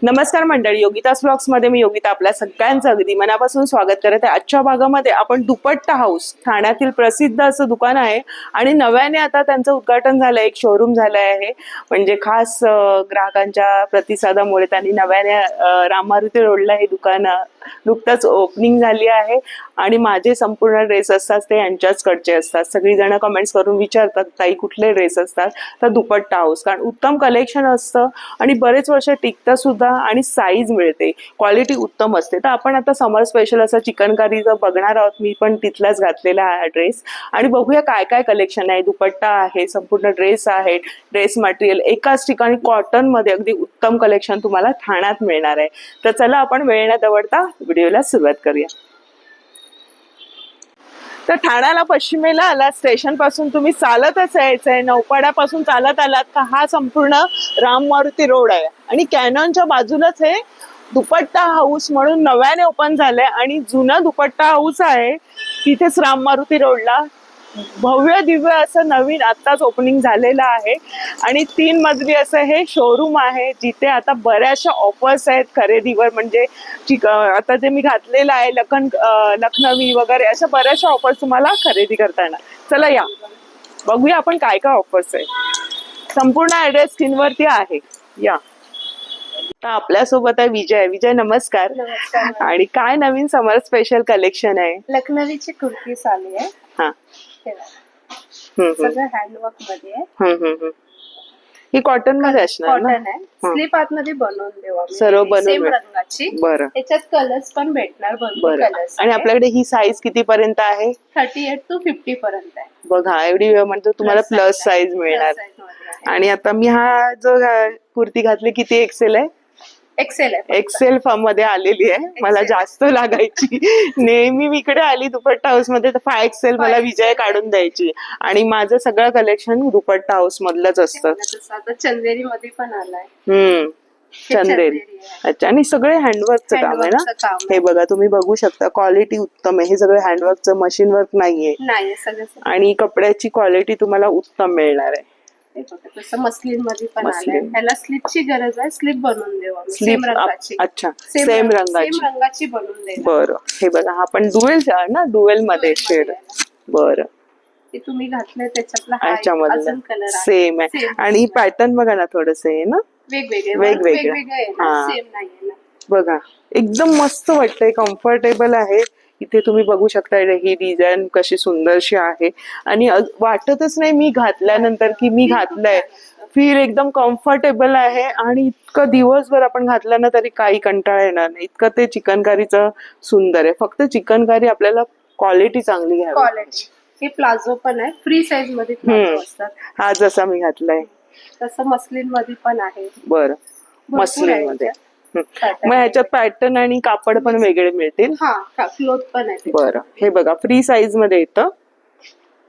नमस्कार मंडळी, योगितास व्लॉग्स मध्ये मी योगिता आपल्या सगळ्यांचं अगदी मनापासून स्वागत करत आहे. आजच्या भागामध्ये आपण दुपट्टा हाऊस, ठाण्यातील प्रसिद्ध असं दुकान आहे आणि नव्याने आता त्यांचं उद्घाटन झालंय, एक शोरूम झालं आहे. म्हणजे खास ग्राहकांच्या प्रतिसादामुळे त्यांनी नव्याने राम मारुती रोडला हे दुकान नुकतंच ओपनिंग झाली आहे. आणि माझे संपूर्ण ड्रेस असतात ते यांच्याचकडचे असतात. सगळी जण कमेंट्स करून विचारतात ताई कुठले ड्रेस असतात, तर दुपट्टा हाऊस, कारण उत्तम कलेक्शन असतं आणि बरेच वर्ष टिकतं सुद्धा आणि साईज मिळते, क्वालिटी उत्तम असते. तर आपण आता समर स्पेशल असं चिकनकारीचं बघणार आहोत. मी पण तिथलाच घातलेला आहे ड्रेस आणि बघूया काय काय कलेक्शन आहे. दुपट्टा आहे, संपूर्ण ड्रेस आहे, ड्रेस मटेरियल एकाच ठिकाणी कॉटन मध्ये अगदी उत्तम कलेक्शन तुम्हाला ठाण्यात मिळणार आहे. तर चला आपण वेळ न दवडता व्हिडिओला सुरुवात करूया. तर ठाण्याला पश्चिमेला आला, स्टेशन पासून तुम्ही चालतच यायचंय. नौपाड्यापासून चालत आलात का हा संपूर्ण राम मारुती रोड आहे आणि कॅनॉनच्या बाजूलाच हे दुपट्टा हाऊस म्हणून नव्याने ओपन झालंय. आणि जुनं दुपट्टा हाऊस आहे तिथेच राम मारुती रोडला भव्य दिव्य असं नवीन आत्ताच ओपनिंग झालेलं आहे. आणि 3 मजली असं हे शोरूम आहे जिथे आता बऱ्याचशा ऑफर्स आहेत खरेदीवर. म्हणजे आता जे मी घातलेलं आहे लखनवी वगैरे अशा बऱ्याचशा ऑफर्स तुम्हाला खरेदी करता येणार. चला या बघूया आपण काय काय ऑफर्स आहे. संपूर्ण ऍड्रेस स्क्रीनवरती आहे, या. तर आपल्यासोबत आहे विजय. विजय नमस्कार. आणि काय नवीन समर स्पेशल कलेक्शन आहे? लखनवीची कुर्ती आली आहे. हा, सगळं हँडवर्क मध्ये आहे. ही कॉटन मध्ये असणार ना? कॉटन आहे. स्लीप आतमध्ये बनवून देऊ आम्ही, सर्व बनवून सेम रंगाची. बरं, त्याच्यात कलर्स पण भेटणार, भरपूर कलर्स. आणि आपल्याकडे ही साईज किती पर्यंत आहे? 38 to 50 पर्यंत आहे. बघा, एवढी म्हणजे तुम्हाला प्लस साईज मिळणार. आणि आता मी हा जो कुर्ती घातली किती एक्सेल आहे? एक्सेल आहे. एक्सेल फॉर्म मध्ये आलेली आहे. मला जास्त लागायची, नेहमी मी इकडे आली दुपट्टा हाऊस मध्ये तर 5 एक्सेल मला विजय काढून द्यायची. आणि माझं सगळं कलेक्शन दुपट्टा हाऊस मधलंच असतं. आता चंदेरी मध्ये पण आलाय. चंदेरी. अच्छा, आणि सगळे हँडवर्कचं काम आहे ना? हे बघा, तुम्ही बघू शकता, क्वालिटी उत्तम आहे. हे सगळं हँडवर्कचं, मशीन वर्क नाहीये. आणि कपड्याची क्वालिटी तुम्हाला उत्तम मिळणार आहे. मस्लिन मध्ये पण आलाय. ह्याला स्लीपची गरज आहे, स्लीप बनवून देऊ आम्ही. सेम रंगाची. अच्छा, सेम रंगाची बनवून देऊ. बरं, हे बघा, हा पण डुएल ना, डुएल मध्ये शेड. बरं, ते तुम्ही घातलंय त्याच्यातला अजून कलर सेम आहे. आणि पॅटर्न बघा ना, थोडस आहे ना, वेगवेगळे. सेम नाहीये ना. बघा, एकदम मस्त वाटतंय, कम्फर्टेबल आहे. इथे तुम्ही बघू शकता ही डिझाईन कशी सुंदरशी आहे. आणि वाटतच नाही मी घातल्यानंतर की मी घातलंय. फील एकदम कम्फर्टेबल आहे. आणि इतकं दिवसभर आपण घातलं ना तरी काही कंटाळा येणार नाही, इतकं ते चिकनकारीचं सुंदर आहे. फक्त चिकनकारी आपल्याला क्वालिटी चांगली घ्यावी. हे प्लाझो पण आहे, फ्री साईज मध्ये प्लाझो असतात. हा जसा मी घातलाय तसं मस्लिन मध्ये पण आहे. बरं, मस्लिन मध्ये. मग ह्याच्यात पॅटर्न आणि कापड पण वेगळे मिळतील. हा, क्लोथ पण आहे. बरं, हे बघा, फ्री साईज मध्ये येतं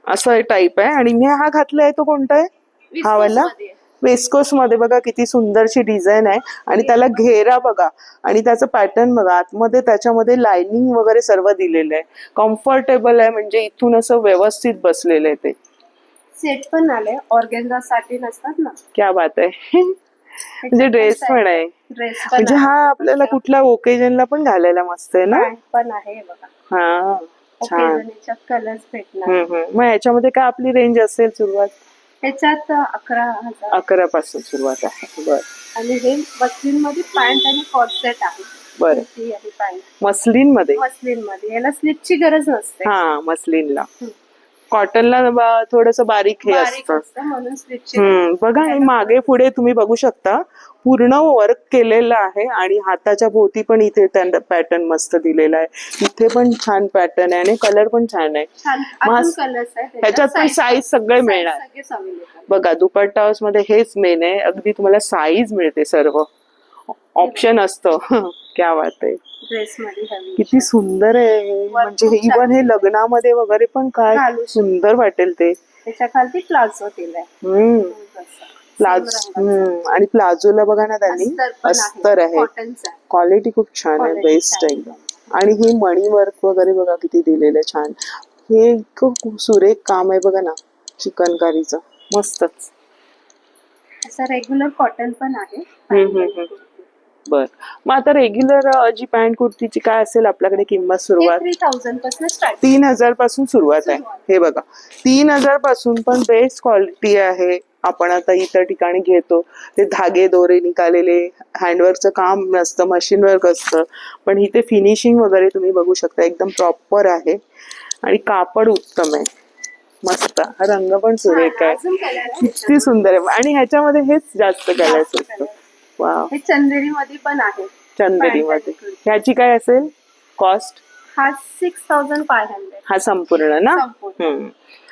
असं टाईप आहे. आणि मी हा घातलाय तो कोणता आहे? हा वाला वेस्कोस मध्ये. बघा किती सुंदरशी डिझाईन आहे. आणि त्याला घेरा बघा, आणि त्याचं पॅटर्न बघा, आतमध्ये त्याच्यामध्ये लाइनिंग वगैरे सर्व दिलेलं आहे. कम्फर्टेबल आहे, म्हणजे इथून असं व्यवस्थित बसलेलं आहे. ते सेट पण आले, ऑर्गेन्झा साठी नसतात ना. क्या बात आहे. म्हणजे ड्रेस पण आहे, म्हणजे हा आपल्याला कुठल्या ओकेजनला पण घालायला मस्त आहे ना. पण आहे बघा. हा, छान. कलर्स भेटणार. मग याच्यामध्ये काय आपली रेंज असेल सुरुवात? त्याच्यात 11,000. 11 पासून सुरुवात आहे. बरं, आणि हे मस्लिन मध्ये पॅन्ट आणि कॉट सेट आहे. बरं, मस्लिन मध्ये. याला स्लीपची गरज नसते. हा, मस्लिनला. कॉटनला थोडस बारीक हे असतं म्हणून स्लीपची. बघा, हे मागे पुढे तुम्ही बघू शकता, पूर्ण वर्क केलेलं आहे. आणि हाताच्या भोवती पण इथे पॅटर्न मस्त दिलेला आहे. इथे पण छान पॅटर्न आहे आणि कलर पण छान आहे. ह्याच्यात पण साईज सगळे मिळणार. बघा, दुपट्टा हाऊस मध्ये हेच मेन आहे, अगदी तुम्हाला साईज मिळते, सर्व ऑप्शन असतं. क्या बात आहे. ड्रेस मध्ये किती सुंदर आहे. म्हणजे इव्हन हे लग्नामध्ये वगैरे पण काय सुंदर वाटेल ते. त्याच्या खाली प्लाझो दिलाय. आणि प्लाझोला बघा ना, त्यांनी अस्तर आहे. क्वालिटी खूप छान आहे, बेस्ट आहे एकदम. आणि हे मणी वर्क वगैरे बघा किती दिलेलं आहे, छान. हे इतकं सुरेख काम आहे बघा ना चिकनकारीचं, मस्तच. असं रेग्युलर कॉटन पण आहे. बर. मग आता रेग्युलर जी पॅन्ट कुर्तीची काय असेल आपल्याकडे किंमत सुरुवात? 3000 पासून स्टार्ट. 3000 पासून सुरुवात आहे. हे बघा 3000 पासून पण बेस्ट क्वालिटी आहे. आपण आता इतर ठिकाणी घेतो ते धागे दोरे निघालेले, हँडवर्कचं काम नसतं, मशीन वर्क असतं, पण इथे फिनिशिंग वगैरे तुम्ही बघू शकता एकदम प्रॉपर आहे आणि कापड उत्तम आहे. मस्त. हा रंग पण सुरेख आहे, अजून कलर आहे. किती सुंदर आहे. आणि ह्याच्यामध्ये हेच जास्त कलर्स असतात. वा. हे चंदेरी मध्ये पण आहे. चंदेरी मध्ये ह्याची काय असेल कॉस्ट? हा 6500. हा संपूर्ण ना? संपूर्ण. हम्म.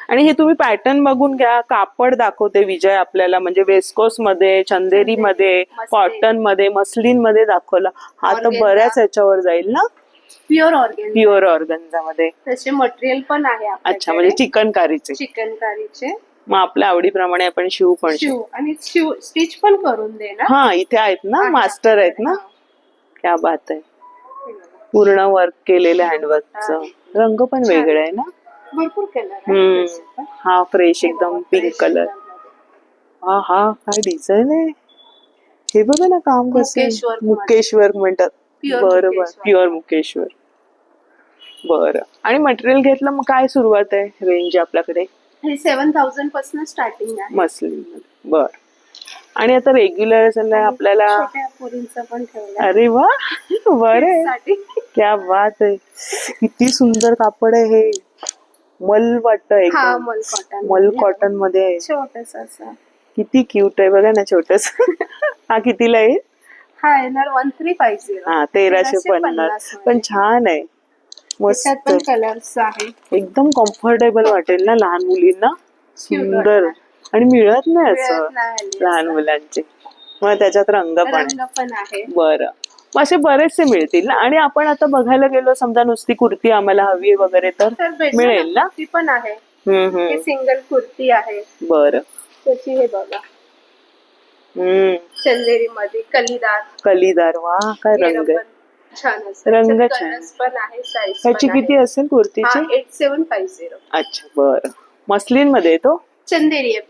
आणि हे तुम्ही पॅटर्न बघून घ्या. कापड दाखवते विजय आपल्याला, म्हणजे वेस्कोस मध्ये, चंदेरी मध्ये, कॉटन मध्ये, मस्लिन मध्ये दाखवला. हा तर Organza. बऱ्याच ह्याच्यावर जाईल ना? Pure organ. प्युअर ऑर्गन्झा मध्ये. त्याचे मटेरियल पण आहे आपल्याकडे. अच्छा, म्हणजे चिकनकारीचे. चिकनकारीचे. मग आपल्या आवडीप्रमाणे आपण शिवू पण शकतो. शिव आणि शिव स्टिच पण करून दे ना. हा, इथे आहेत ना मास्टर आहेत ना. क्या बात आहे. पूर्ण वर्क केलेलं हँडवर्कचं. रंग पण वेगळा आहे ना. भरपूर कलर. हा फ्रेश एकदम पिंक कलर. हा हा, काय डिझाईन आहे. हे बघा ना काम कसं आहे. मुकेश्वर म्हणतात. बरोबर, प्युअर मुकेश्वर. बरं. आणि मटेरियल घेतलं मग काय सुरुवात आहे रेंज आपल्याकडे? हे 7000 पासून स्टार्टिंग आहे. मस्लिन मध्ये. बर. आणि आता रेग्युलर आपल्याला छोट्या पोरींचं पण ठेवलं. अरे वा, बरं. क्या बात आहे. किती सुंदर कापड आहे हे. मल वाटत एकदम. मल कॉटन. मल कॉटन मध्ये आहे. छोटस असं. किती क्यूट आहे बघा ना, छोटस. हा कितीला आहे? हा येणार 1350. हा 1350. पण छान आहे. मस्त. पण कलर्स आहे. एकदम कम्फर्टेबल वाटेल ना लहान मुलींना. सुंदर. आणि मिळत नाही असं लहान मुलांचे. मग त्याच्यात रंग पण आहे. बरं. मग असे बरेचसे मिळतील ना. आणि आपण आता बघायला गेलो समजा नुसती कुर्ती आम्हाला हवी वगैरे तर मिळेल ना? ती पण आहे. सिंगल कुर्ती आहे. बरं. त्याची हे बघा चंदेरी मध्ये कलीदार. वा, काय रंग आहे. छान रंग छान पण आहे. साईज ह्याची किती असेल कुर्तीची? 8750. अच्छा, बरं. मस्लिन मध्ये तो चंदेरी आहे.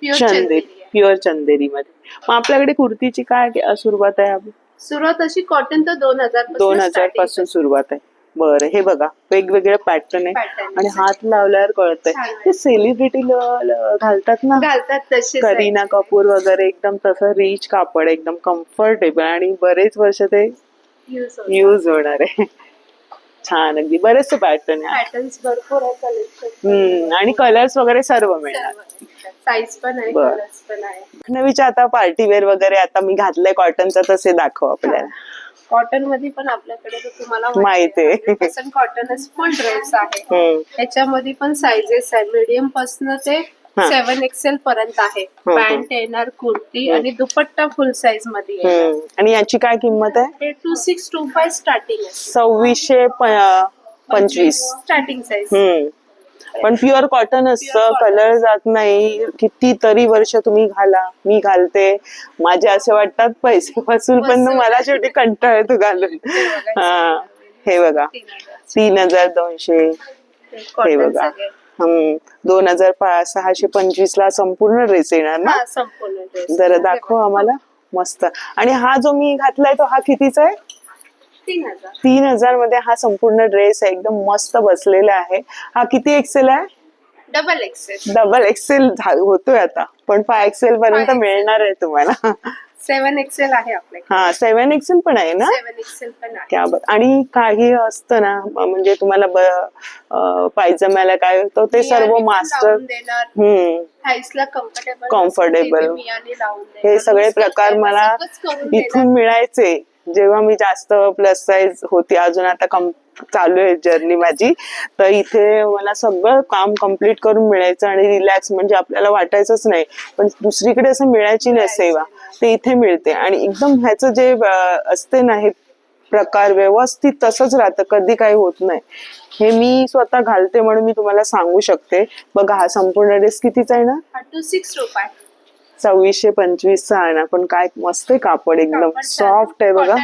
प्युअर चंदेरी मध्ये. मग आपल्याकडे कुर्तीची काय सुरुवात आहे? सुरुवात अशी कॉटन तर 2000 पासून सुरुवात आहे. बरं. हे बघा वेगवेगळे पॅटर्न आहे आणि हात लावल्यावर कळतंय. ते सेलिब्रिटी घालतात ना, तसे करीना कपूर वगैरे. एकदम तसं रिच कापड, एकदम कम्फर्टेबल आणि बरेच वर्ष ते यूज होणार आहे. छान. अगदी बरेचसे पॅटर्न आहे. पॅटर्न्स भरपूर आहे. कलेक्शन आणि कलर्स वगैरे सर्व मिळणार. साईज पण आहे. कलर्स पण आहे. नवीच्या आता पार्टीवेअर वगैरे आता मी घातलंय कॉटनचं, तसे दाखव आपल्याला. कॉटन मध्ये पण आपल्याकडे तुम्हाला माहित आहे कॉटनच पण ड्रेस आहे. त्याच्यामध्ये पण साईजेस आहे. मीडियम पासून ते 7XL पर्यंत आहे. पॅन्ट येणार, कुर्ती आणि दुपट्टा फुल साईज मध्ये येणार. आणि याची काय किंमत आहे? 2625 स्टार्टिंग आहे. 2625 स्टार्टिंग साईज. पण प्युअर कॉटन असतं, कलर जात नाही. कितीतरी वर्ष तुम्ही घाला. मी घालते, माझे असे वाटतात पैसे वसूल, पण मला शेवटी कंटाळा येतो घालून. हा, हे बघा 3200. हे बघा 2625 ला संपूर्ण ड्रेस येणार ना? संपूर्ण ड्रेस. जरा दाखव आम्हाला. मस्त. आणि हा जो मी घातलाय तो हा कितीचा आहे? 3000 मध्ये हा संपूर्ण ड्रेस आहे. एकदम मस्त बसलेला आहे. हा किती एक्सेल आहे? डबल एक्सेल होतोय आता, पण 5XL पर्यंत मिळणार आहे तुम्हाला. 7XL आहे आपल्याकडे. हा 7XL पण आहे ना? 7XL पण आहे. क्या बात. आणि काही असतं ना, म्हणजे तुम्हाला पायजम्याला काय होतं ते सर्व मास्टर. कम्फर्टेबल. हे सगळे प्रकार मला इथून मिळायचे जेव्हा मी जास्त प्लस साईज होती. अजून आता चालू आहे जर्नी माझी. तर इथे मला सगळं काम कम्प्लीट करून मिळायचं आणि रिलॅक्स, म्हणजे आपल्याला वाटायचंच नाही. पण दुसरीकडे असं मिळायची नाही सेवा, ते इथे मिळते. आणि एकदम ह्याचं जे असते ना, हे प्रकार व्यवस्थित तसंच राहतं, कधी काही होत नाही. हे मी स्वतः घालते म्हणून मी तुम्हाला सांगू शकते. बघा हा संपूर्ण ड्रेस कितीचा आहे ना? 2625 चा आहे ना. पण काय मस्त आहे कापड, एकदम सॉफ्ट आहे बघा.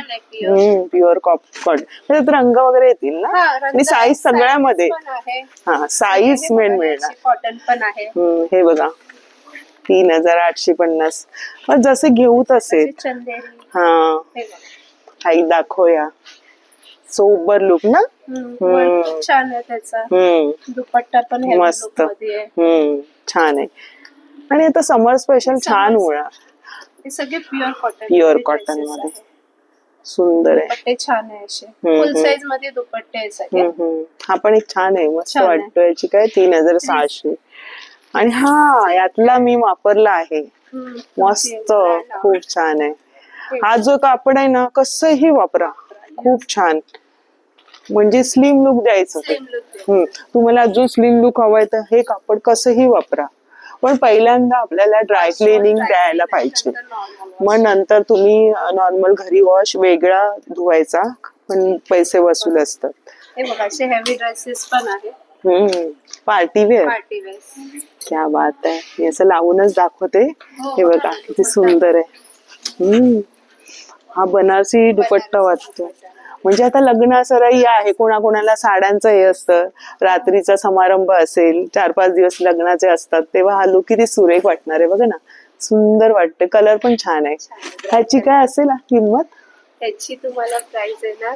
Pure cotton. त्याच्यात रंग वगैरे येतील ना? आणि साईज सगळ्यामध्ये. हा, साईज मेन मिळणार. कॉटन पण आहे. हे बघा 3850. जसे घेऊ तसे. हा, काही दाखवूया. सोबर लुक ना. वर्क छान आहे त्याचा. दुपट्टा पण हेवी मस्त. लुक मध्ये आहे. छान आहे. आणि आता समर स्पेशल छान उळा. हे सगळे प्युअर कॉटन मध्ये सुंदर आहे. दुपट्टे छान आहे असे फुल साईज मध्ये दुपट्टे आहे सगळे. हा पण एक छान आहे, मस्त छान आहे. वाटतो. याची काय 3600. आणि हा यातला मी वापरला आहे. मस्त, खूप छान आहे. हा जो कापड आहे ना, कसंही वापरा, खूप छान. म्हणजे स्लिम लुक द्यायचं ते. तुम्हाला अजून स्लिम लुक हवाय तर हे कापड कसंही वापरा. पण पहिल्यांदा आपल्याला ड्राय क्लिनिंग द्यायला पाहिजे. मग नंतर तुम्ही नॉर्मल घरी वॉश वेगळा धुवायचा, पण पैसे वसूल असतात. हे बघा असे हेवी ड्रेसेस पण आहे. Party wear. Party wear. क्या बात आहे. मी असं लावूनच दाखवते. हे बघा किती सुंदर आहे. हा बनारसी दुपट्टा वाटतो. म्हणजे आता लग्न सराई आहे, कोणाकोणाला साड्यांचं हे असतं, रात्रीचा समारंभ असेल, 4-5 दिवस लग्नाचे असतात, तेव्हा हा लुक किती सुरेख वाटणार आहे. बघा ना, सुंदर वाटते. कलर पण छान आहे. ह्याची काय असेल किंमत? त्याची तुम्हाला प्राइस येणार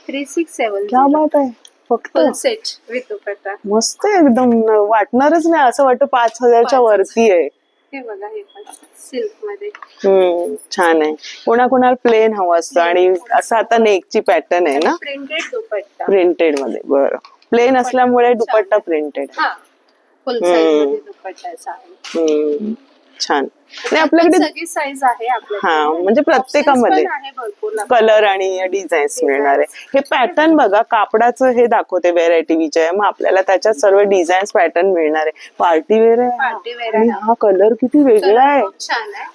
3670. क्या बात आहे. फक्त फुल सेट विथ दुपट्टा. मस्त आहे एकदम. वाटणारच नाही असं वाटतं 5000च्या वरती आहे. हे बघा हे पण सिल्क मध्ये. छान आहे. कोणाकोणाला प्लेन हवं असतं आणि असं आता नेकची पॅटर्न आहे ना, प्रिंटेड दुपट्टा. प्रिंटेड मध्ये. बरं, प्लेन असल्यामुळे दुपट्टा प्रिंटेड. फुल साईज मध्ये दुपट्टा आहे. छान. आणि आपल्याकडे सगळी साईज आहे आपल्याकडे. हा, म्हणजे प्रत्येकामध्ये कलर आणि डिझाईन्स मिळणार आहे. हे पॅटर्न बघा, कापडाचं हे दाखवते व्हेरायटी विजय. मग आपल्याला त्याच्यात सर्व डिझाईन्स पॅटर्न मिळणार आहे. पार्टी वेअर आहे. आणि हा कलर किती वेगळा आहे.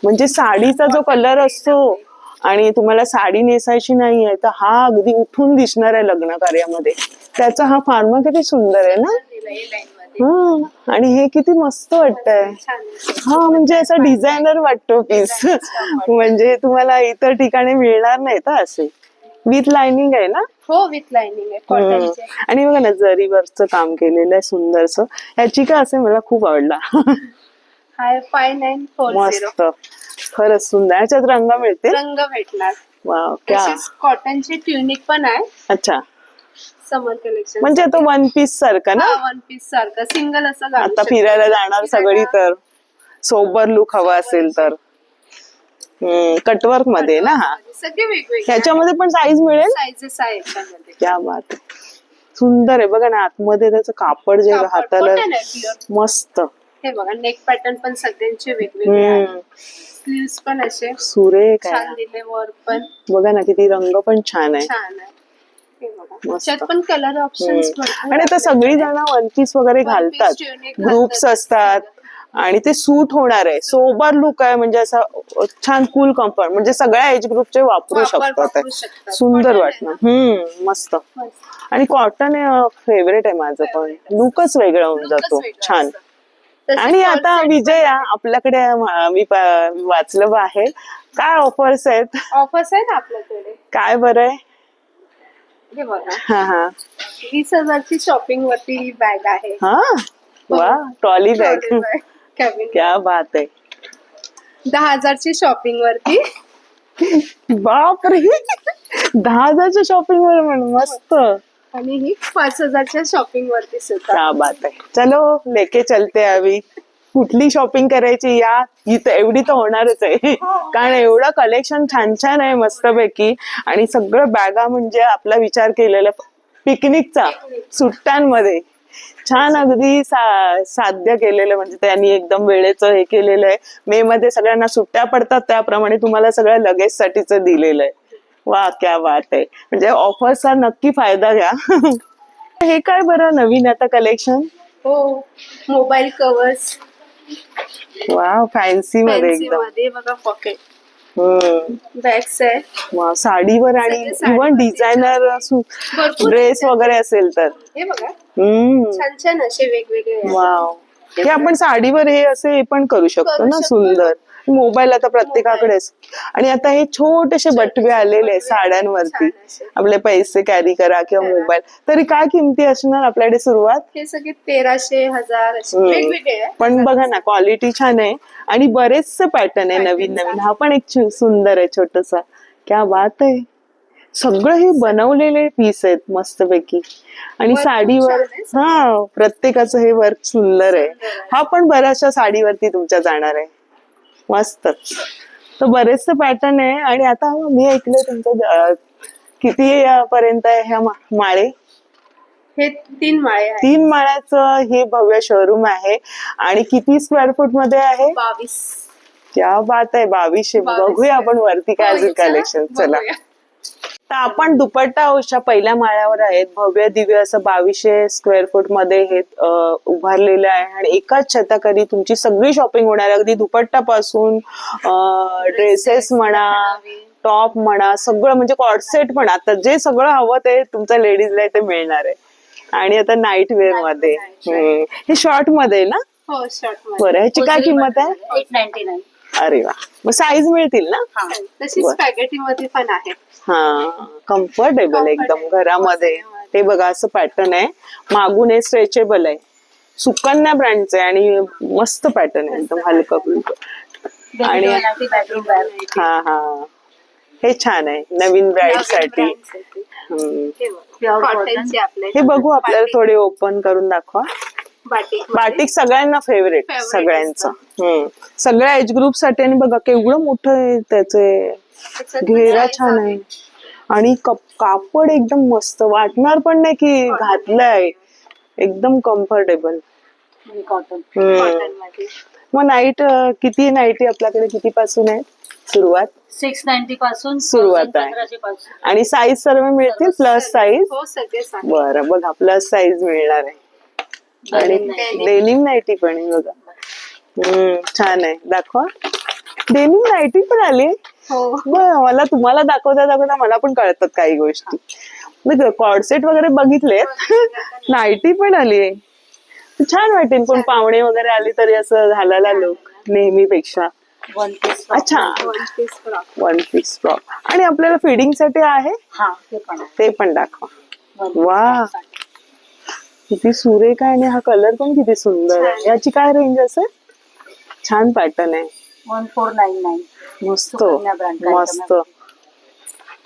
म्हणजे साडीचा जो कलर असतो आणि तुम्हाला साडी नेसायची नाहीये तर हा अगदी उठून दिसणार आहे लग्न कार्यामध्ये. त्याचा हा फार्मा किती सुंदर आहे ना. आणि हे किती मस्त वाटतंय. हा, म्हणजे असं डिझायनर वाटतो पीस. म्हणजे तुम्हाला इतर ठिकाणी मिळणार नाही तर असे. विथ लाइनिंग आहे ना. हो, विथ लाइनिंग आहे कॉटनचे. आणि बघा ना, जरीवरचं काम केलेलं आहे सुंदरस. ह्याची काय असेल, मला खूप आवडला. हाय 5940. मस्त, खरंच सुंदर. ह्याच्यात रंग मिळते. रंग भेटणार. वाव, क्या. कॉटनची ट्युनिक पण आहे. अच्छा, समर कलेक्शन. म्हणजे तो वन पीस सारखं ना. वन पीस सारखं सिंगल असं. आता फिरायला जाणार सगळी तर सोबर लुक हवा असेल तर. कटवर्क मध्ये ना. हा, सगळे वेगवेगळे. ह्याच्यामध्ये पण साईज मिळेल. साईजेस आहे याच्यामध्ये. क्या बात आहे. सुंदर आहे. बघा ना, आतमध्ये त्याचं कापड जे हाताला मस्त. हे बघा नेक पॅटर्न पण सगळ्यांचे वेगवेगळे. स्लीव्स पण असे सुरेख छान दिले. वर्क पण बघा ना, किती रंग पण छान आहे. छान आहे. त्यात पण कलर ऑप्शन्स. आणि आता सगळी जण वन पीस वगैरे घालतात, ग्रुप्स असतात आणि ते सूट होणार आहे. सोबर लुक आहे, म्हणजे असं छान कूल कम्फर्ट. म्हणजे सगळ्या एज ग्रुपचे वापरू शकतात. सुंदर वाटणं. मस्त. आणि कॉटन फेवरेट आहे माझं पण. लुकच वेगळा होऊन जातो. छान. आणि आता विजय आपल्याकडे मी वाचलं बाहेर काय ऑफर्स आहेत. ऑफर्स आहेत आपल्याकडे. काय बरं आहे. हे बघा 20,000ची शॉपिंग वरती ही बॅग आहे. हा, वा, ट्रॉली बॅग. क्या बात आहे. 10,000ची शॉपिंग वरती. बापरे, 10,000च्या शॉपिंग वर म्हण. मस्त. आणि ही 5,000च्या शॉपिंग वरती सुद्धा. क्या बात आहे. चलो लेके चलते अभी. कुठली शॉपिंग करायची या, इथं एवढी तर होणारच आहे. कारण एवढं कलेक्शन छान छान आहे मस्तपैकी. आणि सगळं बॅगा, म्हणजे आपला विचार केलेला पिकनिकचा, सुट्ट्यांमध्ये छान अगदी साध्य केलेलं. म्हणजे त्यांनी एकदम वेळेचं हे केलेलं आहे. मे मध्ये सगळ्यांना सुट्ट्या पडतात, त्याप्रमाणे तुम्हाला सगळ्या लगेज साठीच दिलेलं आहे. वा, क्या बात आहे. म्हणजे ऑफर्सचा नक्की फायदा घ्या. हे काय बरं नवीन आता कलेक्शन. हो, मोबाईल कव्हर्स. वा, फॅन्सी मध्ये एकदम. बघा पॉकेट बॅग्स आहे. वा, साडीवर आणि इव्हन डिझायनर ड्रेस वगैरे असेल तर. हे बघा छान छान असे वेगवेगळे. वाव, हे आपण साडीवर हे असे पण करू शकतो ना. सुंदर. मोबाईल आता प्रत्येकाकडेच. आणि आता हे छोटेसे बटवे आलेले आहे साड्यांवरती. आपले पैसे कॅरी करा किंवा मोबाईल. तरी काय किमती असणार आपल्याकडे सुरुवात. हे सगळे 1300, 1000 वेगवेगळे. पण बघा ना, क्वालिटी छान आहे आणि बरेचसे पॅटर्न आहे नवीन नवीन. हा पण एक सुंदर आहे छोटसा. क्या बात आहे. सगळं हे बनवलेले पीस आहेत मस्तपैकी. आणि Work साडीवर खूप छान हा प्रत्येकाचं हे वर्क सुंदर आहे. हा पण बऱ्याचशा साडीवरती तुमच्या जाणार आहे. मस्तच. तर बरेचसे पॅटर्न आहे. आणि आता मी ऐकलंय तुमचं किती पर्यंत आहे ह्या माळे? हे 3 माळे आहेत. 3 माळ्याचं हे भव्य शोरूम आहे. आणि किती स्क्वेअर फूट मध्ये आहे? 22. क्या बात आहे, 2200. बघूया आपण वरती काय असेल कलेक्शन. चला. तर आपण दुपट्टा हाऊसच्या पहिल्या माळ्यावर आहेत. भव्य दिव्य असं 2200 स्क्वेअर फूट मध्ये हे उभारलेलं आहे. आणि एकाच छताखाली तुमची सगळी शॉपिंग होणार आहे. अगदी दुपट्टापासून ड्रेसेस म्हणा, टॉप म्हणा, सगळं म्हणजे कॉर्डसेट पण. आता जे सगळं हवं ते तुमच्या लेडीजला इथे मिळणार आहे. आणि आता नाईट वेअर मध्ये हे शॉर्ट मध्ये ना? हो, शॉर्ट बरं, ह्याची काय किंमत आहे? 899. अरे वा. मग साईज मिळतील ना? तशीच स्पॅगेटी मध्ये पण आहे. हा, कम्फर्टेबल एकदम घरामध्ये. हे बघा असं पॅटर्न आहे. मागून हे स्ट्रेचेबल आहे. सुकन्या ब्रँडचं आहे. आणि मस्त पॅटर्न आहे एकदम हलकं फुलकं. आणि हा हा, हे छान आहे नवीन ब्राईड साठी. कॉटनचे आपले हे बघू आपल्याला थोडे ओपन करून दाखवा. बाटिक सगळ्यांना फेवरेट सगळ्यांचं. सगळ्या एज ग्रुप साठी. आणि बघा केवढं मोठं आहे त्याचे घेरा, छान आहे. आणि कापड एकदम मस्त, वाटणार पण नाही की घातलंय. एकदम कम्फर्टेबल कॉटन. मग नाईट किती नाईटी आपल्याकडे किती पासून आहे सुरुवात? 690 पासून सुरुवात आहे. 1500 पासून. आणि साईज सर्व मिळतील? Plus size? हो, सगळेच आहे. बरं, बघा प्लस साईज मिळणार आहे. आणि डेनिम नाईटी पण आहे बघा. छान आहे, दाखवा. डेनिम नाईटी पण आली. हो. बरं, मला तुम्हाला दाखवता दाखवता मला पण कळतात काही गोष्टी. कॉर्डसेट वगैरे बघितलेत, नाईटी पण आली आहे. छान वाटेल कोण पाहुणे वगैरे आली तरी असं घालायला लोक नेहमीपेक्षा. अच्छा, वन पीस फ्रॉक. आणि आपल्याला फिडिंग साठी आहे? ते पण दाखवा. वा, किती सुरेख आहे. आणि हा कलर पण किती सुंदर आहे. याची काय रेंज असेल? छान पॅटर्न आहे. 1499. मस्त मस्त,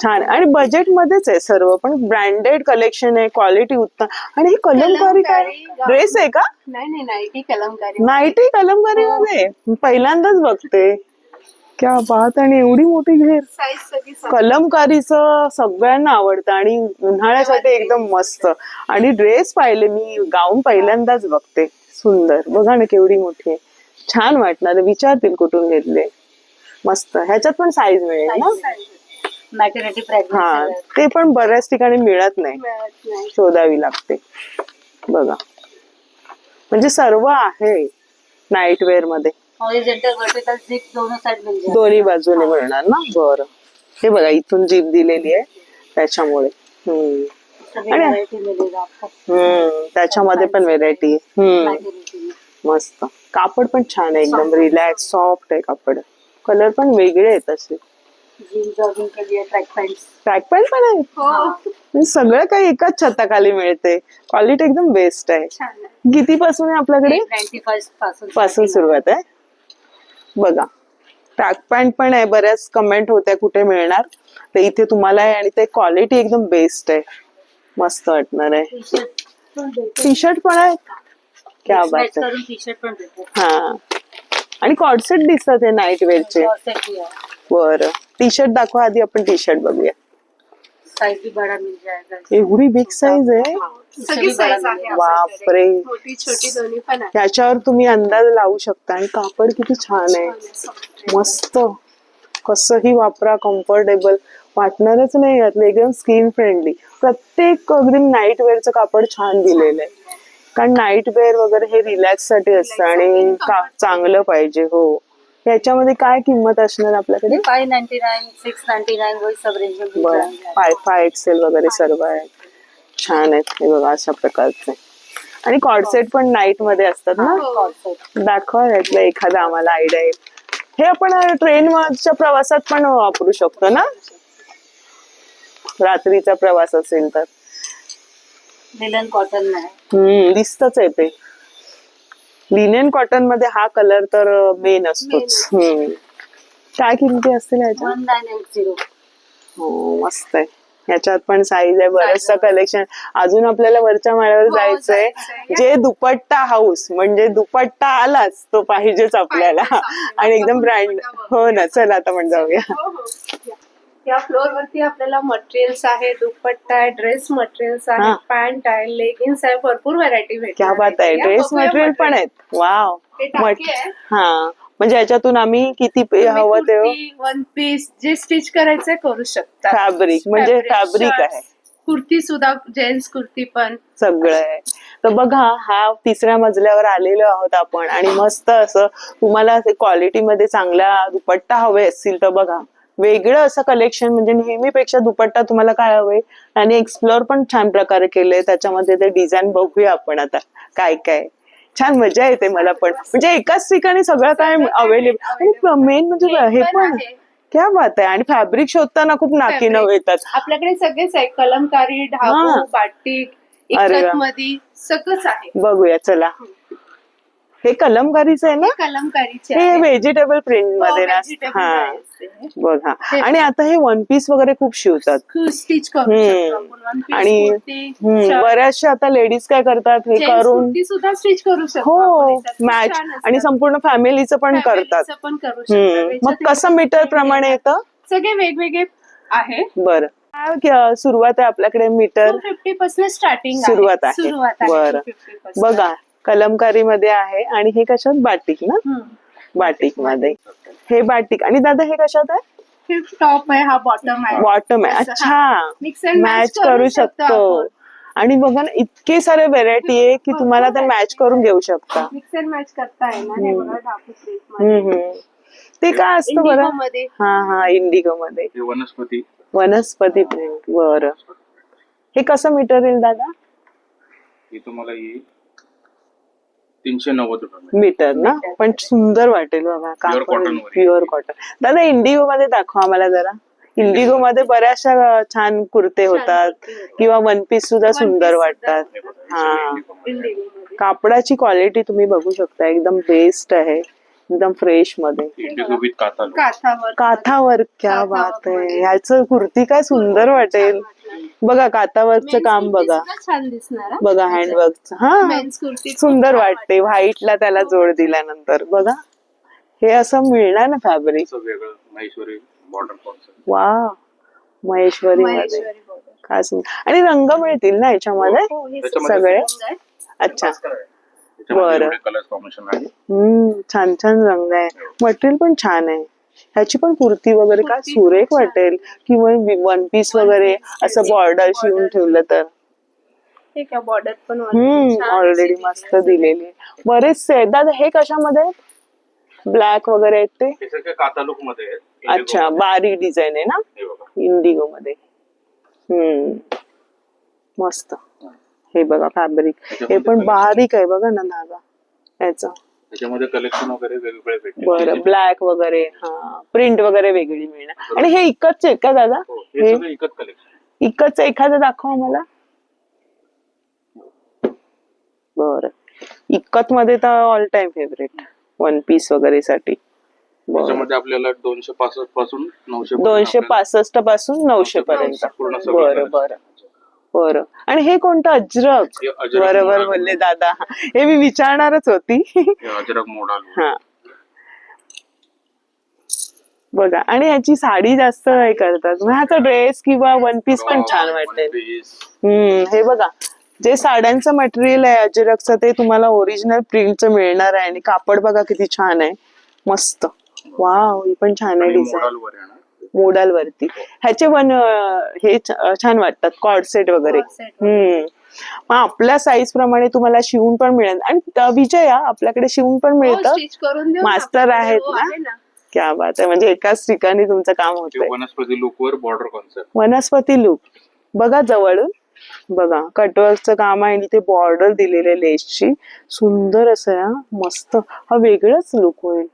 छान. आणि बजेट मध्येच आहे सर्व, पण ब्रँडेड कलेक्शन आहे, क्वालिटी उत्तम. आणि ही कलमकारी काय ड्रेस आहे का? नाही, नाईटी कलमकारी. नाईटी कलमकारी मध्ये पहिल्यांदाच बघते. क्या बात. आणि एवढी मोठी घेर. कलमकारीचं सगळ्यांना आवडतं. आणि उन्हाळ्यासाठी एकदम मस्त. आणि ड्रेस पाहिले मी, गाऊन पहिल्यांदाच बघते. सुंदर, बघा ना केवढी मोठी आहे. छान वाटणार. विचारतील कुठून घेतले. मस्त. ह्याच्यात पण साईज मिळेल ना? हा, ते पण बऱ्याच ठिकाणी मिळत नाही, शोधावी लागते. बघा, म्हणजे सर्व आहे नाईट वेअर मध्ये. दोन्ही बाजूने मिळणार ना? बरं, हे बघा इथून जीप दिलेली आहे त्याच्यामुळे. त्याच्यामध्ये पण व्हेरायटी आहे. मस्त. कापड पण छान आहे, एकदम रिलॅक्स सॉफ्ट आहे कापड. कलर पण वेगळे आहेत असे. ट्रॅक पॅन्ट पण आहे. सगळं काही एकाच छताखाली मिळते. क्वालिटी एकदम बेस्ट आहे. किती पासून आहे आपल्याकडे? 95 पासून सुरुवात आहे. बघा, ट्रॅक पॅन्ट पण आहे. बऱ्याच कमेंट होत्या कुठे मिळणार, तर इथे तुम्हाला आहे. आणि ते क्वालिटी एकदम बेस्ट आहे. मस्त वाटणार आहे. टी शर्ट पण आहे. क्या बात आहे. हा, आणि कॉर्डसेट दिसतात हे नाईट वेअरचे. बरं, टी शर्ट दाखवा आधी. आपण टी शर्ट बघूया. एवढी बिग साईज आहे. बापरे, त्याच्यावर तुम्ही अंदाज लावू शकता. आणि कापड किती छान आहे, मस्त. कसंही वापरा, कम्फर्टेबल वाटणारच नाही यातलं. एकदम स्किन फ्रेंडली. प्रत्येक अगदी नाईट वेअरचं कापड छान दिलेलं आहे. कारण नाईट वेअर वगैरे हे रिलॅक्स साठी असतं. आणि चांगलं पाहिजे. हो. याच्यामध्ये काय किंमत असणार आपल्याकडे? 599, 699 बरं, 5 XL वगैरे सर्व आहे. छान आहेत हे बघा, अशा प्रकारचे. आणि कॉर्डसेट पण नाईट मध्ये असतात ना? दाखवा यातलं एखादा आम्हाला आयडिया येईल. हे आपण ट्रेनच्या प्रवासात पण वापरू शकतो ना, रात्रीचा प्रवास असेल तर. लिनन कॉटन दिसतच आहे ते. लिनेन कॉटन मध्ये हा कलर तर मेन असतोच. काय किमती असतील याच्या? 1980. हो, मस्त आहे. याच्यात पण साईज आहे, बरचसं कलेक्शन. अजून आपल्याला वरच्या माळ्यावर जायचंय. जे दुपट्टा हाऊस म्हणजे दुपट्टा आलाच तो पाहिजेच आपल्याला. आणि एकदम ब्रँड. हो ना, चल आता पण जाऊया. या फ्लोर वरती आपल्याला मटेरियल्स आहे, दुपट्टा आहे, ड्रेस मटेरियल्स आहे, पॅन्ट आहे, लेगिन्स आहे, भरपूर व्हरायटी भेटते. क्या बात आहे, ड्रेस मटेरियल पण आहेत. वाव. हा म्हणजे याच्यातून आम्ही किती हवं ते वन पीस जे स्टिच करायचंय करू शकता. फॅब्रिक म्हणजे फॅब्रिक आहे. कुर्ती सुद्धा, जेंट्स कुर्ती पण सगळं आहे. तर बघा, हा तिसऱ्या मजल्यावर आलेलो आहोत आपण आणि मस्त असं तुम्हाला क्वालिटीमध्ये चांगला दुपट्टा हवे असतील तर बघा, वेगळं असं कलेक्शन म्हणजे नेहमीपेक्षा दुपट्टा तुम्हाला काय हवे आणि एक्सप्लोर पण छान प्रकारे केलंय. त्याच्यामध्ये ते डिझाईन बघूया आपण आता काय काय. छान मजा येते मला पण, म्हणजे एकाच ठिकाणी सगळं काय अवेलेबल. आणि मेन म्हणजे हे पण क्या बात आहे. आणि फॅब्रिक शोधताना खूप नाकी नऊ येतात. आपल्याकडे सगळेच आहे, कलमकारी, ढाबू, बाटिक, इकत मध्ये सगळंच आहे. बघूया चला. हे कलमकारीच आहे ना? कलमकारीचे हे व्हेजिटेबल प्रिंट मध्ये ना. हा बघा. आणि आता हे वन पीस वगैरे खूप शिवतात, स्टिच करू शकतो. आणि बऱ्याचशा आता लेडीज काय करतात, हे करून सुद्धा स्टिच करू शकतो. हो, मॅच. आणि संपूर्ण फॅमिलीचं पण करतात. मग कसं मीटर प्रमाणे येतं? सगळे वेगवेगळे आहे. बरं, काय सुरुवात आहे आपल्याकडे? मीटर 250 पासून स्टार्टिंग सुरुवात आहे. बरं, बघा कलमकारी मध्ये आहे. आणि हे कशात? बाटिक ना? बाटिक मध्ये हे बाटिक. आणि दादा हे कशात आहे? टॉप आहे, हा बॉटम आहे. बॉटम आहे. अच्छा, मॅच करू शकतो. आणि बघा ना, इतके सारे व्हेरायटी आहे की तुम्हाला ते मॅच करून घेऊ शकता. मिक्स अँड मॅच करता येणार. ते काय असतं बरं? हा, इंडिगो मध्ये वनस्पती प्रिंट. बरं, हे कसं मीटर येईल दादा? हे तुम्हाला येईल 390 रुपये मीटर ना. पण सुंदर वाटेल बघा, प्युअर कॉटन. दादा इंडिगो मध्ये दाखवा आम्हाला जरा. इंडिगो मध्ये बऱ्याचशा छान कुर्ते होतात किंवा वन पीस सुद्धा सुंदर वाटतात. हा, कापडाची क्वालिटी तुम्ही बघू शकता, एकदम बेस्ट आहे, एकदम फ्रेश मध्ये. काथावर. क्या बात आहे. ह्याचं कुर्ती काय सुंदर वाटेल बघा. काथावरचं काम बघा, छान दिसणार. बघा हँडवर्कचं. हा, सुंदर वाटते. व्हाईटला त्याला जोड दिल्यानंतर बघा, हे असं मिळणार ना फॅब्रिक. वा, महेश्वरी मध्ये काय सुंदर. आणि रंग मिळतील ना याच्यामध्ये सगळे? अच्छा, बरं. छान छान रंग आहे. मटेरियल पण छान आहे. ह्याची पण कुर्ती वगैरे काय सुरेख वाटेल. किंवा वन पीस वगैरे असं बॉर्डर शिवून ठेवलं तर. बॉर्डर पण ऑलरेडी मस्त दिलेली. बरेचसे आहेत. दादा हे कशामध्ये? ब्लॅक वगैरे आहेत ते? कातालुक मध्ये. अच्छा, बारीक डिझाईन आहे ना इंडिगो मध्ये. मस्त. हे बघा फॅब्रिक, हे पण बारीक आहे बघा ना धागा याचा. त्याच्यामध्ये कलेक्शन वगैरे वेगवेगळे भेटते. बरं, ब्लॅक वगैरे. हा, प्रिंट वगैरे वेगळी मिळणार. आणि हे इकतच आहे का दादा? हे सगळं इकत कलेक्शन. इकतच एखादं दाखवा मला. बरं, इकत मध्ये तर all time favourite one piece वगैरे साठी. त्याच्यामध्ये आपल्याला 265 पासून 265 पासून 900 पर्यंत. बरं बरं बरं. आणि हे कोणतं? अजरक. बरोबर बोलले दादा, हे मी विचारणारच होती. अजरक मॉडेल. हा बघा. आणि ह्याची साडी जास्त हे करतात, ह्याचा ड्रेस किंवा वन पीस पण छान वाटेल. हे बघा, जे साड्यांचं मटेरियल आहे अजरकचं, ते तुम्हाला ओरिजिनल प्रिंटचं मिळणार आहे. आणि कापड बघा किती छान आहे, मस्त. वाव, ही पण छान आहे डिझाईन. मोडाल वरती ह्याचे हे छान वाटतात, कॉर्ड सेट वगैरे. मग आपल्या साईज प्रमाणे तुम्हाला शिवून पण मिळेल. आणि विजय, आपल्याकडे शिवून पण मिळतं, मास्टर आहेत ना. क्या बात आहे. म्हणजे एकाच ठिकाणी तुमचं काम होतं. वनस्पती लुक वर बॉर्डर कॉन्सेप्ट. वनस्पती लुक बघा जवळून. बघा, कटवर्कचं काम आहे आणि ते बॉर्डर दिलेले लेसची, सुंदर असं आहे. मस्त, हा वेगळाच लुक होईल.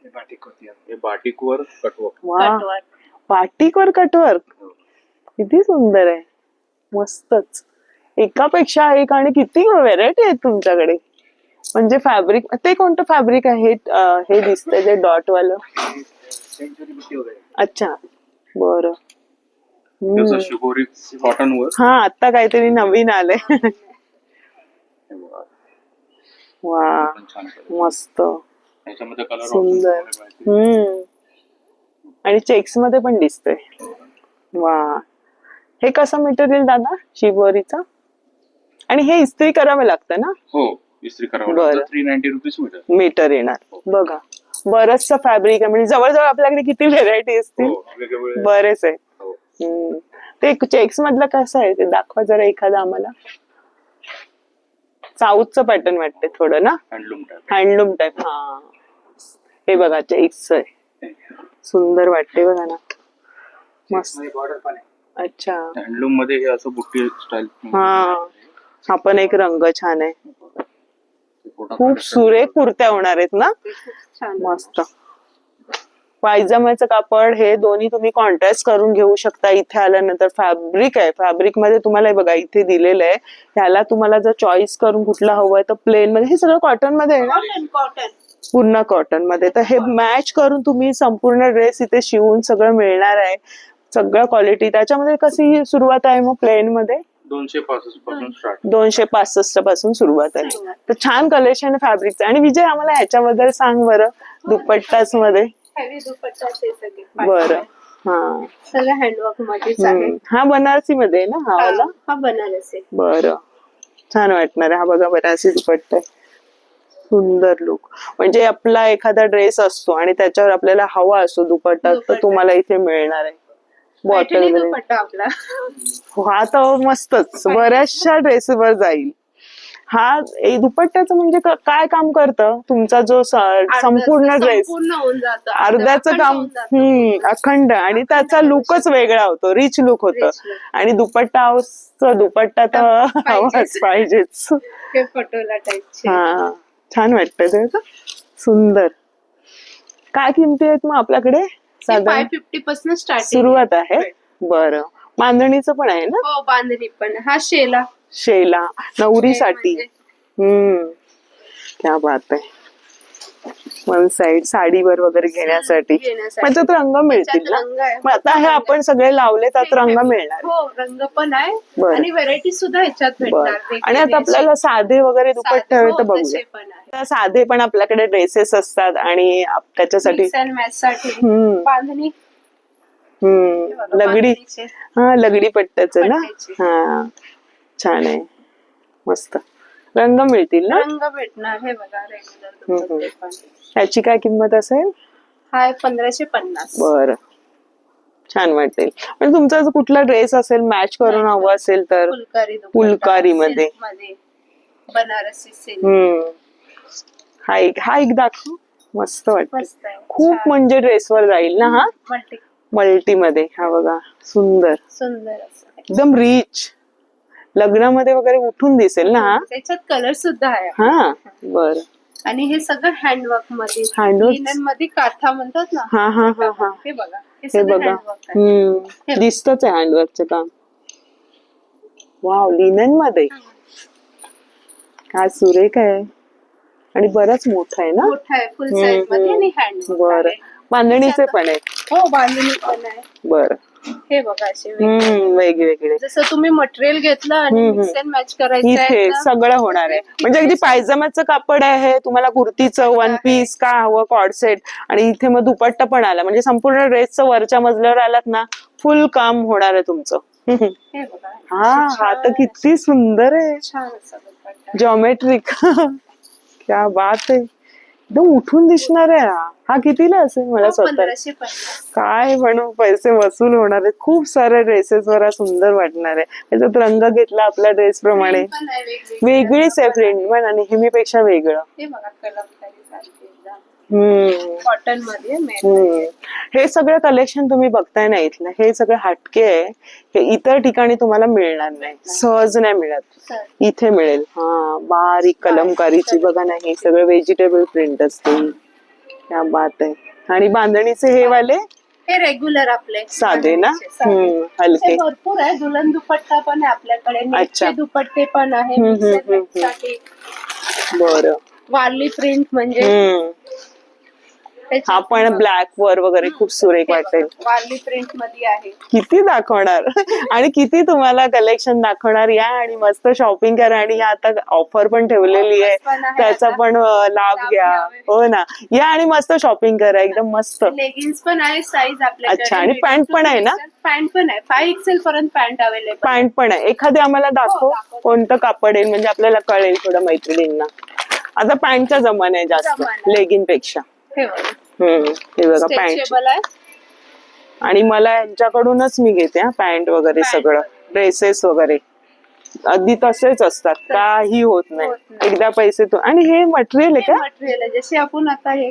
बाटिकवर कटवर्क. वा, बाटिकवर कटवर्क किती सुंदर आहे, मस्तच. एकापेक्षा एक. आणि किती व्हेरायटी आहेत तुमच्याकडे. म्हणजे फॅब्रिक, ते कोणतं फॅब्रिक आहे? हे दिसतंय जे डॉट वालं. अच्छा, बरं. त्याचं शिबोरी कॉटन वर हा आता काहीतरी नवीन आलंय. हे बघा. वा पण छान color. मस्त याच्यामध्ये कलर सुंदर. आणि चेक्स मध्ये पण दिसतंय. वा हे कसं मटेरियल दादा शिबोरीचं? आणि हे इस्त्री करावं लागतं ना? हो इस्त्री करावं बरं. लागतं. 390 रुपीज मीटर. मीटर येणार. बघा बरंचस फॅब्रिक आहे, म्हणजे जवळजवळ आपल्याकडे किती व्हेरायटी असतील. हो वेगवेगळे. बरेच आहे. हो. ते चेक्स मधलं कसं आहे ते दाखवा जरा एखादा आम्हाला. साऊथचं पॅटर्न वाटते थोडं ना, हँडलूम टाइप. Handloom type. हा हे बघा चेक्स आहे, सुंदर वाटते बघा ना, मस्त. बॉर्डर पण आहे. अच्छा हँडलूम मध्ये हे असं बुट्टी स्टाईल. हा पण एक रंग छान आहे. खूप सुरेख कुर्त्या होणार आहेत ना, छान मस्त. पायजमाचं कापड हे दोन्ही तुम्ही कॉन्ट्रास्ट करून घेऊ शकता. इथे आल्यानंतर फॅब्रिक आहे, फॅब्रिक मध्ये तुम्हाला हे बघा इथे दिलेलं आहे. ह्याला तुम्हाला जर चॉईस करून कुठला हवंय तर प्लेन मध्ये, हे सगळं कॉटन मध्ये आहे ना, कॉटन पूर्ण कॉटन मध्ये. तर हे मॅच करून तुम्ही संपूर्ण ड्रेस इथे शिवून सगळं मिळणार आहे, सगळं क्वालिटी. त्याच्यामध्ये कशी सुरुवात आहे मग प्लेन मध्ये? 265 पासून स्टार्ट. 265 पासून सुरुवात आहे. तर छान कलेक्शन फॅब्रिकचं. आणि विजय आम्हाला ह्याच्याबद्दल सांग बरं, दुपट्टास मध्ये. हेवी दुपट्टा ते सगळे बरं हा सगळं हँडवर्क मध्येच आहे. हा बनारसी मध्ये आहे ना हा वाला? हा बनारसी. बरं छान वाटणार आहे. हा बघा बनारसी दुपट्टा आहे, सुंदर लुक. म्हणजे आपला एखादा ड्रेस असतो आणि त्याच्यावर आपल्याला हवा असतो दुपट्टा, तर तुम्हाला इथे मिळणार आहे. पैठणी बॉटल दुपट्टा आपला. हा तर मस्तच, बऱ्याचशा ड्रेसवर जाईल. हा दुपट्ट्याचं म्हणजे काय काम करतं तुमचा जो संपूर्ण ड्रेस? पूर्ण होऊन जातं, अर्ध्याचं काम अखंड. आणि त्याचा लुकच वेगळा होतो, रिच लुक होतं. आणि दुपट्टा तर हवाच पाहिजेच. हे पटोला टाईपचे. हा छान वाटतं ते, सुंदर. काय किमती आहेत मग आपल्याकडे? साधारण 550 पासून स्टार्टिंग सुरुवात आहे. बरं बांधणीचं पण आहे ना? हो बांधणी पण. हा शेला नवरीसाठी. क्या बात आहे. वन साइड साडीवर वगैरे घेण्यासाठी. मग त्यात रंग मिळतील ना? मग आता हे आपण सगळे लावले त्यात रंग मिळणार? हो रंग पण आहे बरं. आणि व्हरायटी सुद्धा ह्याच्यात भेटणार. आणि आता आपल्याला साधे वगैरे दुपट्टे हवे तर बघूया. पण साधे पण आपल्याकडे ड्रेसेस असतात आणि त्याच्यासाठी मॅच साठी बांधणी. लगडी. हा लगडी पट्ट्याचं ना. हा छान आहे, मस्त. रंग मिळतील ना? रंग भेटणार. हे बघा रेग्युलर पण. ह्याची काय किंमत असेल? हा 1550. बरं छान वाटेल. म्हणजे तुमचा जर कुठला ड्रेस असेल मॅच करून हवं असेल तर फुलकारी मध्ये बनारसी सिल्क. हा एक दाखव, मस्त वाटत. मस्त आहे, खूप म्हणजे ड्रेसवर जाईल ना हा. मल्टी मल्टी मध्ये. हा बघा सुंदर, सुंदर असं एकदम रिच, लग्नामध्ये वगैरे उठून दिसेल ना हा. त्याच्यात कलर सुद्धा आहे. हा बरं. आणि हे सगळं हँडवर्क मध्ये, हँडवर्क लिनन मध्ये काथा म्हणतात ना. हा हा हा हा हे बघा, हे बघा दिसतच आहे हँडवर्कचं काम. वाव लिनन मध्ये, काय सुरेख आहे. आणि बरंच मोठं आहे ना. मोठा आहे फुल साईज मध्ये आणि हँडवर्क. बरं बांधणीचे पण आहे? हो बांधणी पण आहे. बरं. हे बघा असे वेगवेगळे. जसं तुम्ही मटेरियल घेतलं आणि मिक्स अँड मॅच करायचं इथे सगळं होणार आहे. म्हणजे अगदी पायजमाचं कापड आहे, तुम्हाला कुर्तीचं वन पीस का हवं कॉर्ड सेट, आणि इथे मग दुपट्टा पण आला. म्हणजे संपूर्ण ड्रेसचं वरच्या मजल्यावर आलात ना, फुल काम होणार आहे तुमचं. हे बघा. हा तर किती सुंदर आहे, छान असं दुपट्टा. जॉमेट्रिक. क्या बात आहे, एकदम उठून दिसणार आहे. हा कितीला असेल मला स्वतः? 1550. काय म्हणू, पैसे वसूल होणार आहेत. खूप साऱ्या ड्रेसेस वर सुंदर वाटणार आहे. त्याच्यात रंग घेतला आपल्या ड्रेस प्रमाणे, पण आहे वेगवेगळी. वेगळीच आहे प्रिंट पण आणि नेहमीपेक्षा वेगळं. हे बघा कलमकारी सारखी कॉटन मध्ये. हे सगळं कलेक्शन तुम्ही बघताय ना इथलं, हे सगळं हटके आहे. हे इतर ठिकाणी तुम्हाला मिळणार नाही, सहज नाही मिळत, इथे मिळेल. हा बारीक कलमकारीची बघा ना, हे सगळं व्हेजिटेबल प्रिंट असते. क्या बात आहे. आणि बांधणीचे हे वाले हे रेग्युलर आपले साधे ना, हलके. भरपूर आहे. दुल्हन दुपट्टा पण आहे आपल्याकडे, नेटचे दुपट्टे पण आहे. बरं. वारली प्रिंट म्हणजे हा पण ब्लॅक वर वगैरे खूप सुरेख वाटेल. वारली प्रिंट मध्ये आहे. किती दाखवणार आणि किती तुम्हाला कलेक्शन दाखवणार. या आणि मस्त शॉपिंग करा आणि या आता ऑफर पण ठेवलेली आहे त्याचा पण लाभ घ्या. हो ना, या आणि मस्त शॉपिंग करा एकदम मस्त. लेगिन्स पण आहे साईज आपल्याकडे. अच्छा, आणि पॅन्ट पण आहे ना? पॅन्ट पण आहे 5XL पर्यंत पॅन्ट अवेलेबल. पॅन्ट पण आहे. एखादी आम्हाला दाखव कोणतं कापड आहे म्हणजे आपल्याला कळेल थोडं मैत्रिणींना. आता पॅन्टचा जमाना आहे जास्त लेगिन पेक्षा. हे बघा पॅन्ट स्ट्रेचेबल आहे. आणि मला यांच्याकडूनच मी घेते पॅन्ट वगैरे सगळं. ड्रेसेस वगैरे अगदी तसेच असतात, काही होत नाही. एकदा पैसे तो. आणि हे मटेरियल आहे का? मटेरियल आहे जसे आपण आता हे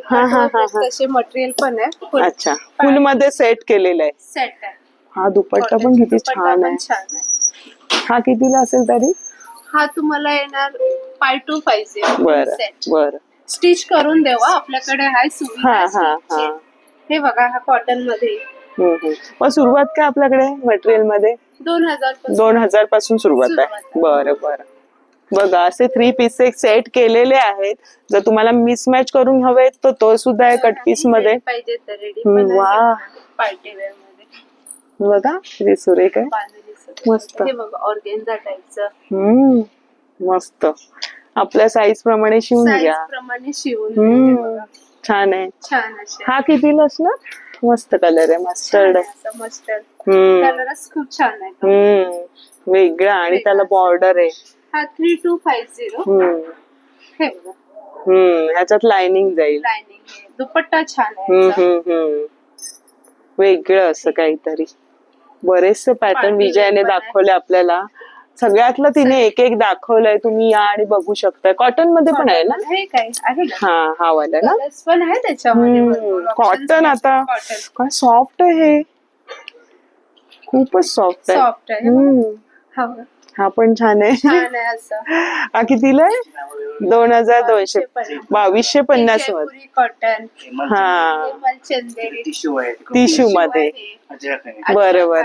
तसे मटेरियल पण आहे. अच्छा, फुल मध्ये सेट केलेलं आहे. सेट आहे. हा दुपट्टा पण किती छान आहे. हा कितीला असेल तरी? हा तुम्हाला येणार 5250. बरं स्टिच करून देवा आपल्याकडे आहे सुविधा. हे बघा हा कॉटन मध्ये. मग सुरुवात काय आपल्याकडे मटेरियल मध्ये 2000 पासून सुरुवात आहे. बरं बघा असे 3 पीसेस सेट केलेले आहेत. जर तुम्हाला मिसमॅच करून हवे तर तो सुद्धा आहे कट पीस मध्ये. पाहिजे तर रेडी. वा, पार्टी वेअर मध्ये बघा किती सुरेख आहे. मस्त. हे बघा ऑर्गेन्झा टाईपचं. मस्त आपल्या साईज प्रमाणे शिवून घ्या. प्रमाणे शिवून छान आहे. छान. हा कितीला असणार? मस्त कलर आहे. मस्टर्ड कलरच खूप छान आहे. वेगळा आणि त्याला बॉर्डर आहे. हा 3250. हे बघा. ह्याच्यात लाइनिंग जाईल. दुपट्टा छान आहे. वेगळं असं काहीतरी. बरेचसे पॅटर्न विजयाने दाखवले आपल्याला. सगळ्यातलं तिने एक एक दाखवलंय. तुम्ही या आणि बघू शकताय. कॉटन मध्ये पण आहे ना? हा वाला ना. पण आहे त्याच्यामध्ये कॉटन. आता काय सॉफ्ट आहे हे. खूपच सॉफ्ट आहे. हा पण छान आहे. हा कितीला आहे? 2200. 2250 मध्ये. कॉटन. हा टिश्यू मध्ये. बरं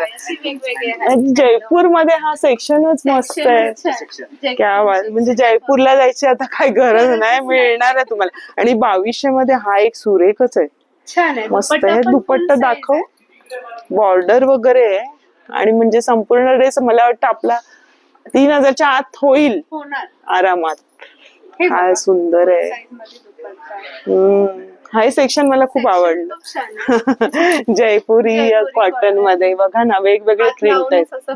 जयपूर मध्ये हा सेक्शनच मस्त आहे. क्या म्हणजे जयपूरला जायची आता काय गरज नाही, मिळणार आहे तुम्हाला. आणि 2200 मध्ये हा एक सुरेखच आहे. छान आहे. मस्त आहे. दुपट्टा दाखव. बॉर्डर वगैरे आहे आणि म्हणजे संपूर्ण ड्रेस मला वाटतं आपला 3000च्या आत होईल आरामात. काय सुंदर आहे. हा सेक्शन मला खूप आवडलं. जयपुरी कॉटन मध्ये बघा ना वेगवेगळे प्रिंट आहेत.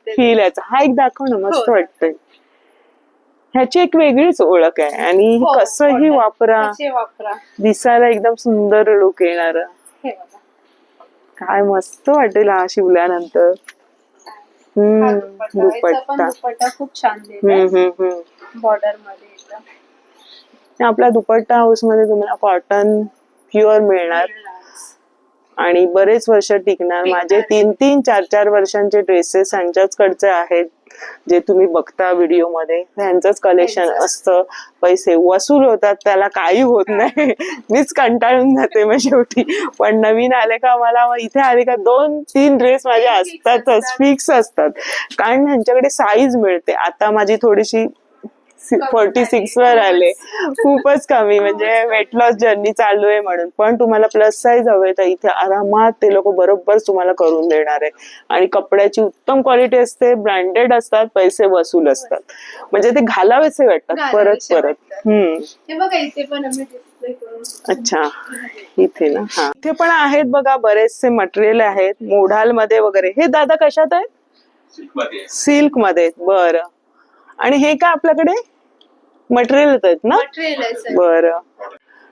फील याचा हा एक दाखव ना. मस्त वाटतंय. ह्याची एक वेगळीच ओळख आहे आणि कसंही वापरा दिसायला एकदम सुंदर लुक येणार. काय मस्त वाटेल हा शिवल्यानंतर. दुपट्टा खूप छान बॉर्डर मध्ये. आपल्या दुपट्टा हाऊस मध्ये तुम्हाला कॉटन प्युअर मिळणार आणि बरेच वर्ष टिकणार. माझे 3-3, 4-4 वर्षांचे ड्रेसेस यांच्याच कडचे आहेत जे तुम्ही बघता व्हिडिओ मध्ये. त्यांचंच कलेक्शन असतं. पैसे वसूल होतात, त्याला काही होत नाही. मीच कंटाळून जाते मग शेवटी. पण नवीन आले का मला इथे आले का 2-3 ड्रेस माझे असतातच, फिक्स असतात. कारण ह्यांच्याकडे साईज मिळते. आता माझी थोडीशी 46 वर आले. खूपच कमी म्हणजे वेट लॉस जर्नी चालू आहे म्हणून. पण तुम्हाला प्लस साईज हवे तर इथे आरामात ते लोक बरोबर तुम्हाला करून देणार आहे. आणि कपड्याची उत्तम क्वालिटी असते, ब्रँडेड असतात, पैसे वसूल असतात. म्हणजे ते घालावेसे वाटतात परत. अच्छा, इथे ना. हा इथे पण आहेत बघा बरेचसे मटेरियल आहेत. मोढाल मध्ये वगैरे. हे दादा कशात आहे? सिल्क मध्ये. बरं. आणि हे का आपल्याकडे मटेरियल आहेत ना? बरं.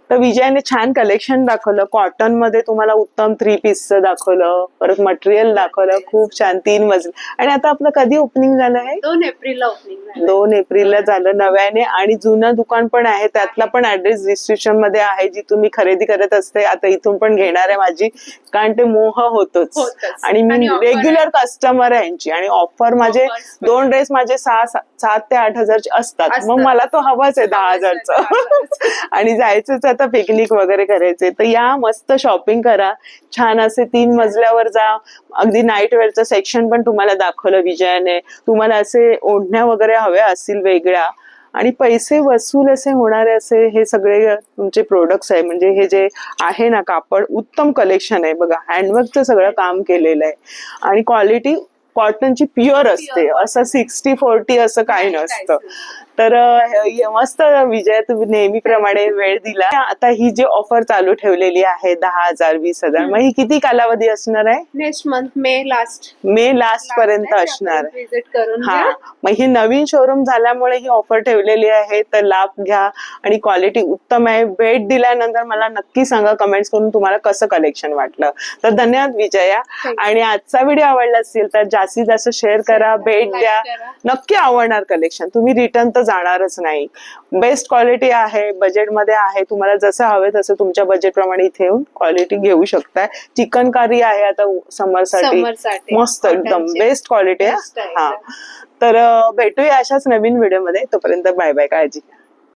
तर विजयाने छान कलेक्शन दाखवलं. कॉटन मध्ये तुम्हाला उत्तम 3 पीसचं दाखवलं. परत मटेरियल दाखवलं. खूप छान 3 मजली. आणि आता आपलं कधी ओपनिंग झालं आहे? 2 एप्रिलला ओपनिंग. 2 एप्रिलला झालं नव्याने. आणि जुनं दुकान पण आहे. त्यातला पण ऍड्रेस डिस्क्रिप्शन मध्ये आहे. जिथून मी खरेदी करत असते. आता इथून पण घेणार आहे माझी. कारण ते मोह होतोच. आणि मी रेग्युलर कस्टमर आहे यांची. आणि ऑफर माझे 2 ड्रेस माझे 7 ते 8 हजारचे असतात. मग मला तो हवाच आहे 10,000चा. आणि जायचंच आता पिकनिक वगैरे करायचे. तर या मस्त शॉपिंग करा. छान असे 3 मजल्यावर जा. अगदी नाईट वेअरचं सेक्शन पण तुम्हाला दाखवलं विजयाने. तुम्हाला असे ओढण्या वगैरे हव्या असतील वेगळ्या आणि पैसे वसूल असे होणारे असे हे सगळे तुमचे प्रोडक्ट्स आहे. म्हणजे हे जे आहे ना कापड, उत्तम कलेक्शन आहे बघा. हँडवर्कचं सगळं काम केलेलं आहे आणि क्वालिटी कॉटनची प्युअर असते. असं 60-40 असं काही नसतं. तर मस्त विजय, तुम्ही नेहमीप्रमाणे वेळ दिला. आता ही जी ऑफर चालू ठेवलेली आहे 10,000 20,000, मग ही किती कालावधी असणार आहे? नेक्स्ट मंथ मे लास्ट पर्यंत असणार. विजिट करून हा, घ्या. मग ही नवीन शोरूम झाल्यामुळे ही ऑफर ठेवलेली आहे, तर लाभ घ्या. आणि क्वालिटी उत्तम आहे. भेट दिल्यानंतर मला नक्की सांगा कमेंट्स करून तुम्हाला कसं कलेक्शन वाटलं. तर धन्यवाद विजया. आणि आजचा व्हिडिओ आवडला असेल तर जास्तीत जास्त शेअर करा, भेट द्या. नक्की आवडणार कलेक्शन, तुम्ही रिटर्न तर जाणारच नाही. बेस्ट क्वालिटी आहे, बजेटमध्ये आहे. तुम्हाला जसं हवे तसं तुमच्या बजेट प्रमाणे इथे येऊन क्वालिटी घेऊ शकताय. चिकनकारी आहे आता समरसाठी, मस्त एकदम बेस्ट क्वालिटी आहे. हा, तर भेटूया अशाच नवीन व्हिडिओ मध्ये. तोपर्यंत बाय बाय, काळजी घ्या.